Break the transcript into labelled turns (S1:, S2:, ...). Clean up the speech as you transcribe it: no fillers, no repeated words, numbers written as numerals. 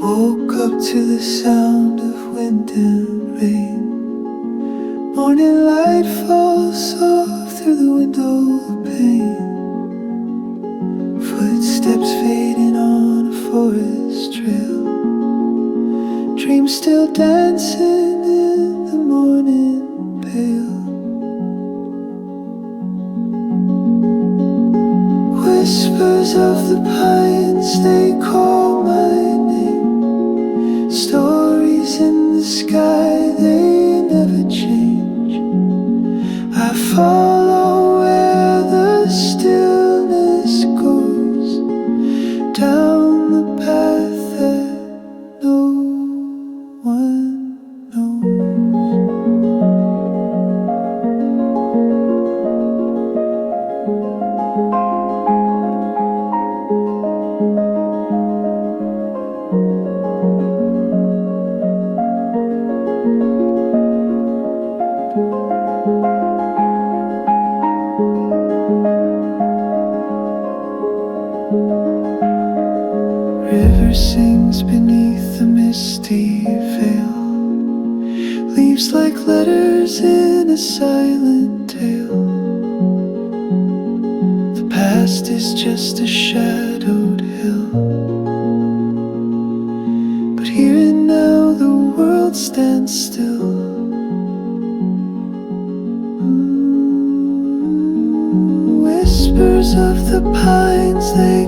S1: Woke up to the sound of wind and rain. Morning light falls soft through the window pane. Footsteps fading on a forest trail. Dreams still dancing in the morning pale. Whispers of the pines, they call my name. Stories in the sky, they never change. I follow where the stillness goes, down the path that no one knows. River sings beneath the misty veil. Leaves like letters in a silent tale. The past is just a shadowed hill, but here and now the world stands still. Whispers of the pines, they